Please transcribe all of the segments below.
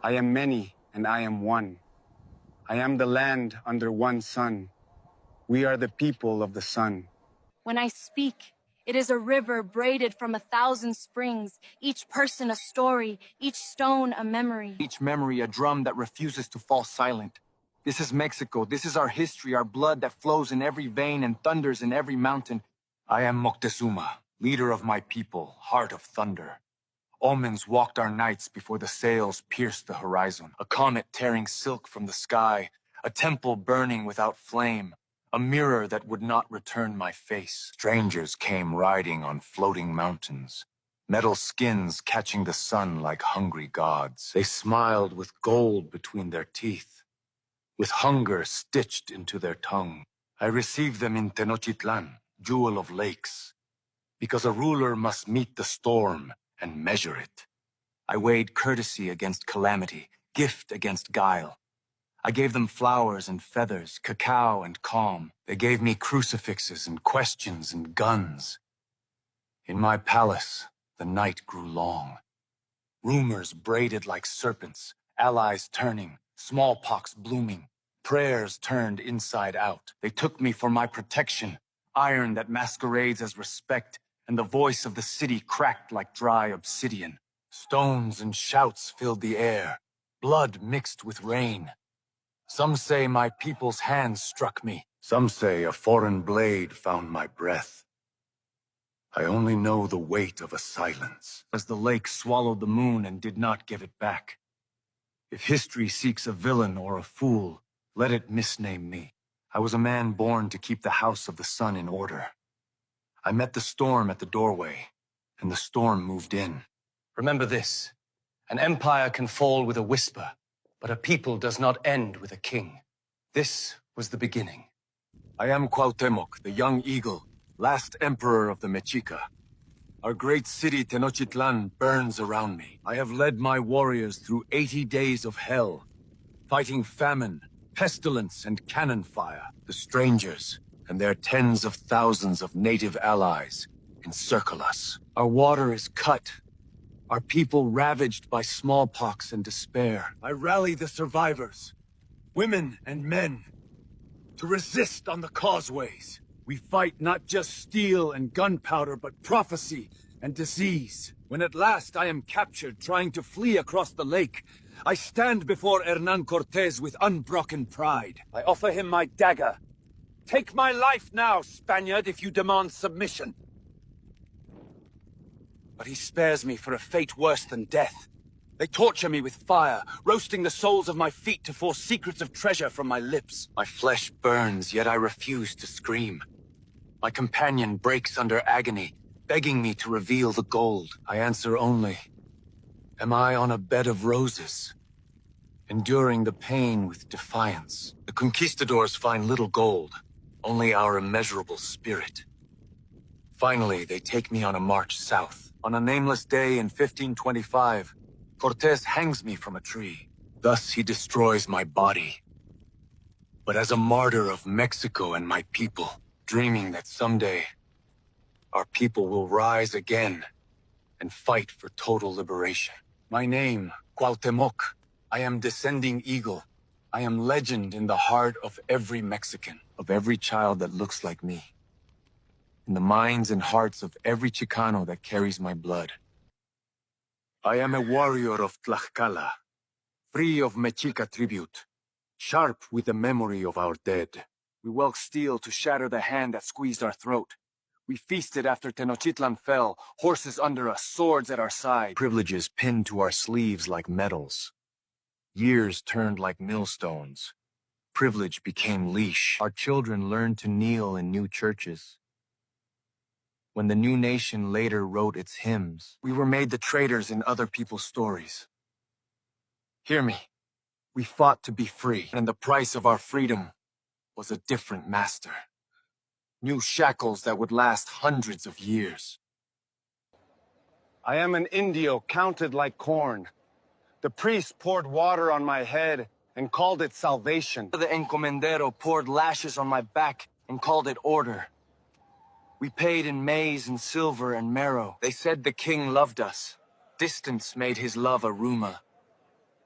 I am many, and I am one. I am the land under one sun. We are the people of the sun. When I speak, it is a river braided from 1,000 springs, each person a story, each stone a memory. Each memory a drum that refuses to fall silent. This is Mexico. This is our history, our blood that flows in every vein and thunders in every mountain. I am Moctezuma, leader of my people, heart of thunder. Omens walked our nights before the sails pierced the horizon. A comet tearing silk from the sky, a temple burning without flame, a mirror that would not return my face. Strangers came riding on floating mountains, metal skins catching the sun like hungry gods. They smiled with gold between their teeth, with hunger stitched into their tongue. I received them in Tenochtitlan, jewel of lakes, because a ruler must meet the storm and measure it. I weighed courtesy against calamity, gift against guile. I gave them flowers and feathers, cacao and calm. They gave me crucifixes and questions and guns. In my palace, the night grew long. Rumors braided like serpents, allies turning, smallpox blooming, prayers turned inside out. They took me for my protection, iron that masquerades as respect, and the voice of the city cracked like dry obsidian. Stones and shouts filled the air, blood mixed with rain. Some say my people's hands struck me. Some say a foreign blade found my breath. I only know the weight of a silence, as the lake swallowed the moon and did not give it back. If history seeks a villain or a fool, let it misname me. I was a man born to keep the house of the sun in order. I met the storm at the doorway, and the storm moved in. Remember this: an empire can fall with a whisper, but a people does not end with a king. This was the beginning. I am Cuauhtémoc, the young eagle, last emperor of the Mexica. Our great city Tenochtitlan burns around me. I have led my warriors through 80 days of hell, fighting famine, pestilence, and cannon fire. The strangers and their tens of thousands of native allies encircle us. Our water is cut, our people ravaged by smallpox and despair. I rally the survivors, women and men, to resist on the causeways. We fight not just steel and gunpowder, but prophecy and disease. When at last I am captured trying to flee across the lake, I stand before Hernán Cortés with unbroken pride. I offer him my dagger. Take my life now, Spaniard, if you demand submission. But he spares me for a fate worse than death. They torture me with fire, roasting the soles of my feet to force secrets of treasure from my lips. My flesh burns, yet I refuse to scream. My companion breaks under agony, begging me to reveal the gold. I answer only, am I on a bed of roses? Enduring the pain with defiance. The conquistadors find little gold, only our immeasurable spirit. Finally, they take me on a march south. On a nameless day in 1525, Cortés hangs me from a tree. Thus he destroys my body. But as a martyr of Mexico and my people, dreaming that someday our people will rise again and fight for total liberation. My name, Cuauhtémoc. I am descending eagle. I am legend in the heart of every Mexican, of every child that looks like me, in the minds and hearts of every Chicano that carries my blood. I am a warrior of Tlaxcala, free of Mexica tribute, sharp with the memory of our dead. We welk steel to shatter the hand that squeezed our throat. We feasted after Tenochtitlan fell, horses under us, swords at our side. Privileges pinned to our sleeves like medals. Years turned like millstones. Privilege became leash. Our children learned to kneel in new churches. When the new nation later wrote its hymns, we were made the traitors in other people's stories. Hear me. We fought to be free, and the price of our freedom was a different master. New shackles that would last hundreds of years. I am an Indio counted like corn. The priest poured water on my head and called it salvation. The encomendero poured lashes on my back and called it order. We paid in maize and silver and marrow. They said the king loved us. Distance made his love a rumor.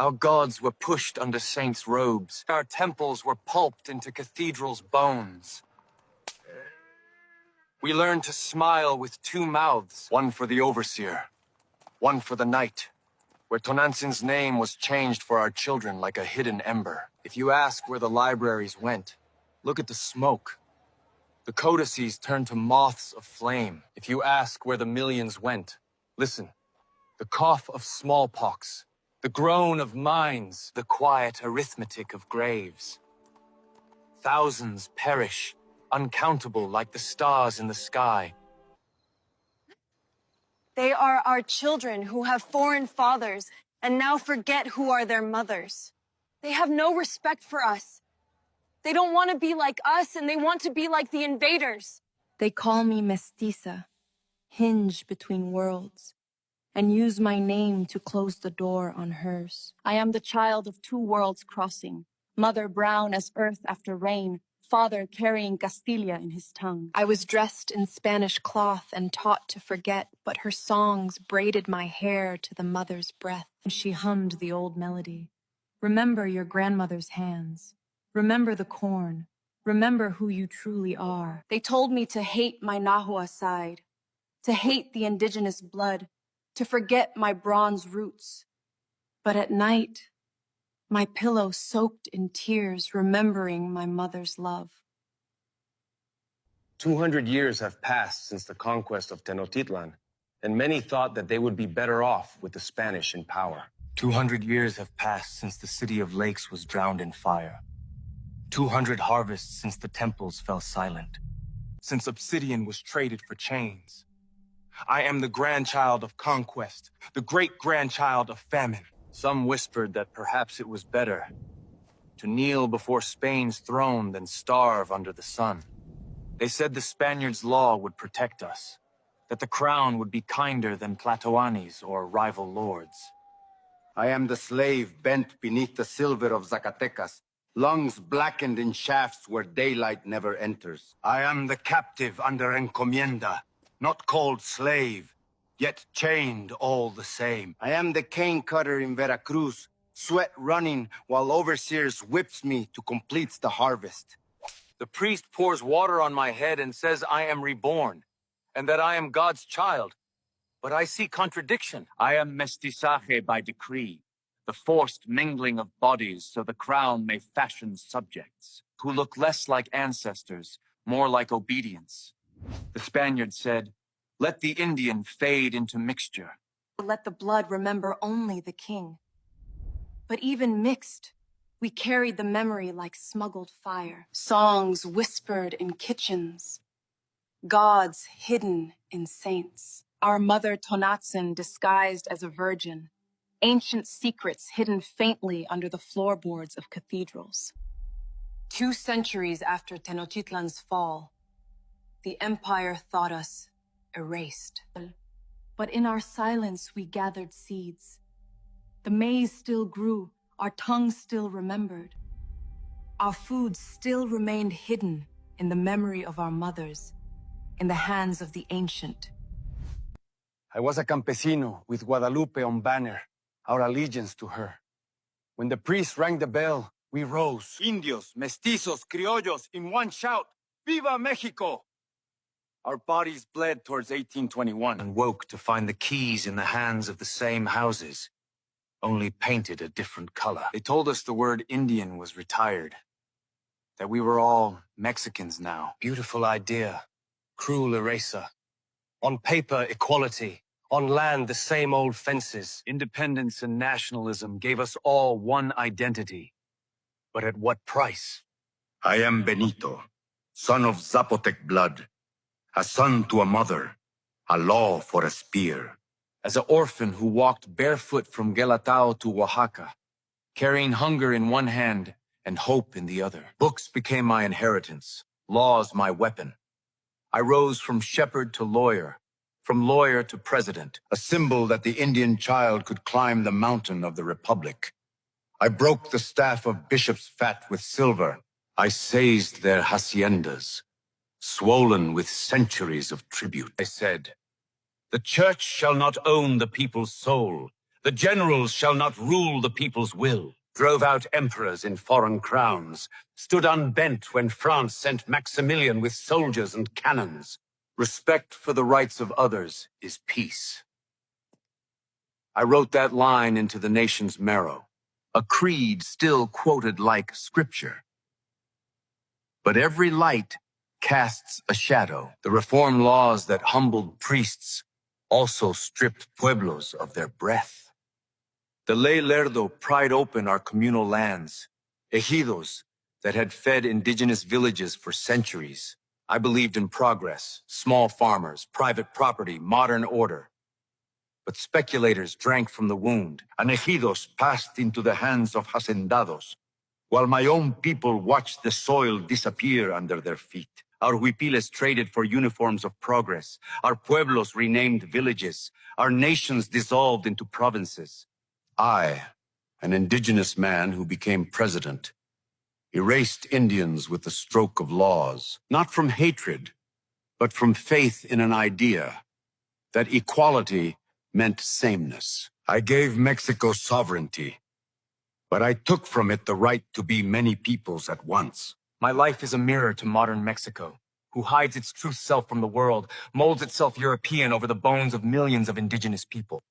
Our gods were pushed under saints' robes. Our temples were pulped into cathedrals' bones. We learned to smile with two mouths. One for the overseer, one for the night, where Tonantzint's name was changed for our children like a hidden ember. If you ask where the libraries went, look at the smoke. The codices turned to moths of flame. If you ask where the millions went, listen. The cough of smallpox, the groan of mines, the quiet arithmetic of graves. Thousands perish, uncountable like the stars in the sky. They are our children who have foreign fathers and now forget who are their mothers. They have no respect for us. They don't want to be like us, and they want to be like the invaders. They call me mestiza, hinge between worlds, and use my name to close the door on hers. I am the child of two worlds crossing, mother brown as earth after rain, father carrying Castilla in his tongue. I was dressed in Spanish cloth and taught to forget, but her songs braided my hair to the mother's breath, and she hummed the old melody. Remember your grandmother's hands. Remember the corn. Remember who you truly are. They told me to hate my Nahua side, to hate the indigenous blood, to forget my bronze roots. But at night, my pillow soaked in tears, remembering my mother's love. 200 years have passed since the conquest of Tenochtitlan, and many thought that they would be better off with the Spanish in power. 200 years have passed since the city of lakes was drowned in fire. 200 harvests since the temples fell silent. Since obsidian was traded for chains. I am the grandchild of conquest, the great-grandchild of famine. Some whispered that perhaps it was better to kneel before Spain's throne than starve under the sun. They said the Spaniards' law would protect us, that the crown would be kinder than Tlatoani's or rival lords. I am the slave bent beneath the silver of Zacatecas, lungs blackened in shafts where daylight never enters. I am the captive under encomienda, not called slave, yet chained all the same. I am the cane cutter in Veracruz, sweat running while overseers whips me to complete the harvest. The priest pours water on my head and says I am reborn, and that I am God's child. But I see contradiction. I am mestizaje by decree, the forced mingling of bodies so the crown may fashion subjects, who look less like ancestors, more like obedience. The Spaniard said, let the Indian fade into mixture. Let the blood remember only the king. But even mixed, we carried the memory like smuggled fire. Songs whispered in kitchens, gods hidden in saints. Our mother Tonantzin disguised as a virgin, ancient secrets hidden faintly under the floorboards of cathedrals. 2 centuries after Tenochtitlan's fall, the empire thought us erased. But in our silence, we gathered seeds. The maize still grew, our tongues still remembered. Our food still remained hidden in the memory of our mothers, in the hands of the ancient. I was a campesino with Guadalupe on banner, our allegiance to her. When the priest rang the bell, we rose. Indios, mestizos, criollos, in one shout, Viva Mexico! Our bodies bled towards 1821 and woke to find the keys in the hands of the same houses, only painted a different color. They told us the word Indian was retired, that we were all Mexicans now. Beautiful idea. Cruel eraser. On paper, equality. On land, the same old fences. Independence and nationalism gave us all one identity. But at what price? I am Benito, son of Zapotec blood, a son to a mother, a law for a spear. As an orphan who walked barefoot from Guelatao to Oaxaca, carrying hunger in one hand and hope in the other. Books became my inheritance, laws my weapon. I rose from shepherd to lawyer, from lawyer to president, A symbol that the Indian child could climb the mountain of the Republic. I broke the staff of bishops fat with silver. I seized their haciendas, swollen with centuries of tribute. I said, the church shall not own the people's soul, The generals shall not rule the people's will, drove out emperors in foreign crowns, stood unbent when France sent Maximilian with soldiers and cannons. Respect for the rights of others is peace. I wrote that line into the nation's marrow, a creed still quoted like scripture. But every light casts a shadow. The reform laws that humbled priests also stripped pueblos of their breath. The ley lerdo pried open our communal lands, ejidos that had fed indigenous villages for centuries. I believed in progress, small farmers, private property, modern order. But speculators drank from the wound, and ejidos passed into the hands of hacendados, while my own people watched the soil disappear under their feet. Our huipiles traded for uniforms of progress, our pueblos renamed villages, our nations dissolved into provinces. I, an indigenous man who became president, erased Indians with the stroke of laws, not from hatred, but from faith in an idea that equality meant sameness. I gave Mexico sovereignty, but I took from it the right to be many peoples at once. My life is a mirror to modern Mexico, who hides its true self from the world, molds itself European over the bones of millions of indigenous people.